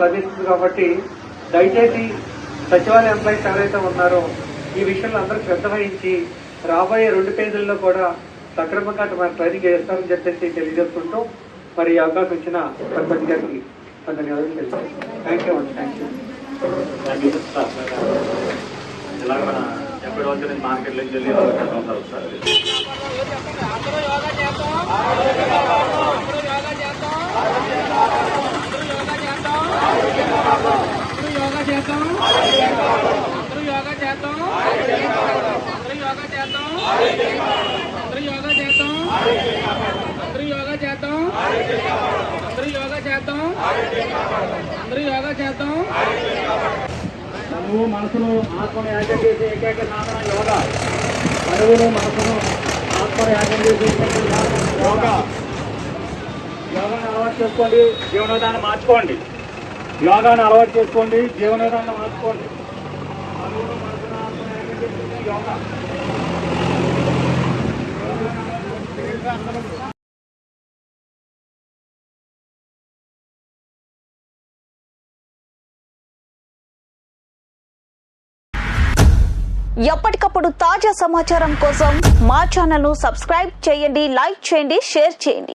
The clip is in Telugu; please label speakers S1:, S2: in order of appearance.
S1: లభిస్తుంది కాబట్టి దయచేసి సచివాలయ ఎంప్లాయీస్ ఎవరైతే ఉన్నారో ఈ విషయంలో అందరూ శ్రద్ధ వహించి రాబోయే 2 పేజీల్లో కూడా సక్రమంగా మన ట్రైనింగ్ చేస్తారని చెప్పేసి తెలియజేసుకుంటూ మరి ఈ అవకాశం ఇచ్చిన సర్పంచ్ గారికి ధన్యవాదాలు తెలుసు. థ్యాంక్ యూ అండి. Thank you.
S2: ఎప్పటి వరకు నేను మార్కెట్లో వెళ్ళి
S1: మనము మనసును ఆత్మను యాగం చేసే ఏకైక సాధన యోగా. మనవును మనసును ఆత్మను యాగం చేసే ఏకైక సాధన యోగా. యోగాను అలవాటు చేసుకోండి, జీవన విధానం మార్చుకోండి. యోగాను అలవాటు చేసుకోండి, జీవన విధానం మార్చుకోండి. మనవును మనసును ఆత్మను యాగం చేసే యోగా.
S3: ఎప్పటికప్పుడు తాజా సమాచారం కోసం మా ఛానల్ ను సబ్స్క్రైబ్ చేయండి, లైక్ చేయండి, షేర్ చేయండి.